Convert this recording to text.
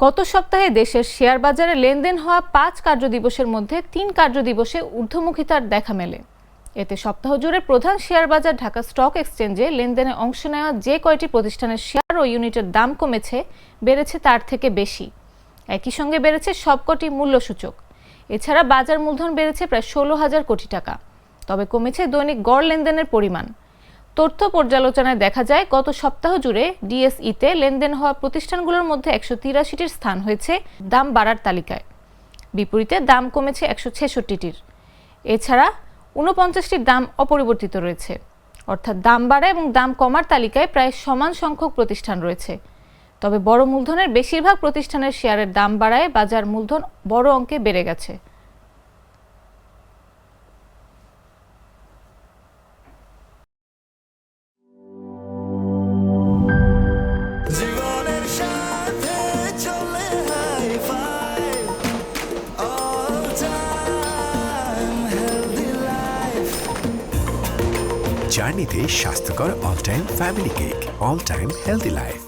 গত সপ্তাহে দেশের শেয়ার বাজারে লেনদেন হওয়া ৫ কার্যদিবসের মধ্যে ৩ কার্যদিবসে ঊর্ধ্বমুখিতার দেখা মেলে। এতে সপ্তাহ জুড়ে প্রধান শেয়ার বাজার ঢাকা স্টক এক্সচেঞ্জে লেনদেনে অংশ নেওয়া যে কয়টি প্রতিষ্ঠানের শেয়ার ও ইউনিটের দাম কমেছে, বেড়েছে তার থেকে বেশি। একই সঙ্গে বেড়েছে সবকটি মূল্যসূচক। এছাড়া বাজার মূলধন বেড়েছে প্রায় ১৬,০০০ কোটি টাকা। তবে কমেছে দৈনিক গড় লেনদেনের পরিমাণ। তথ্য পর্যালোচনায় দেখা যায়, গত সপ্তাহ জুড়ে ডিএসইতে লেনদেন হওয়া প্রতিষ্ঠানগুলোর মধ্যে ১৮৩টির স্থান হয়েছে দাম বাড়ার তালিকায়, বিপরীতে দাম কমেছে ১৬৬টির। এছাড়া ৪৯টির দাম অপরিবর্তিত রয়েছে, অর্থাৎ দাম বাড়া এবং দাম কমার তালিকায় প্রায় সমান সংখ্যক প্রতিষ্ঠান রয়েছে। তবে বড় মূলধনের বেশিরভাগ প্রতিষ্ঠানের শেয়ারের দাম বাড়ায় বাজার মূলধন বড় অঙ্কে বেড়ে গেছে। জার্নিতে স্বাস্থ্যকর all time family cake, all time healthy life.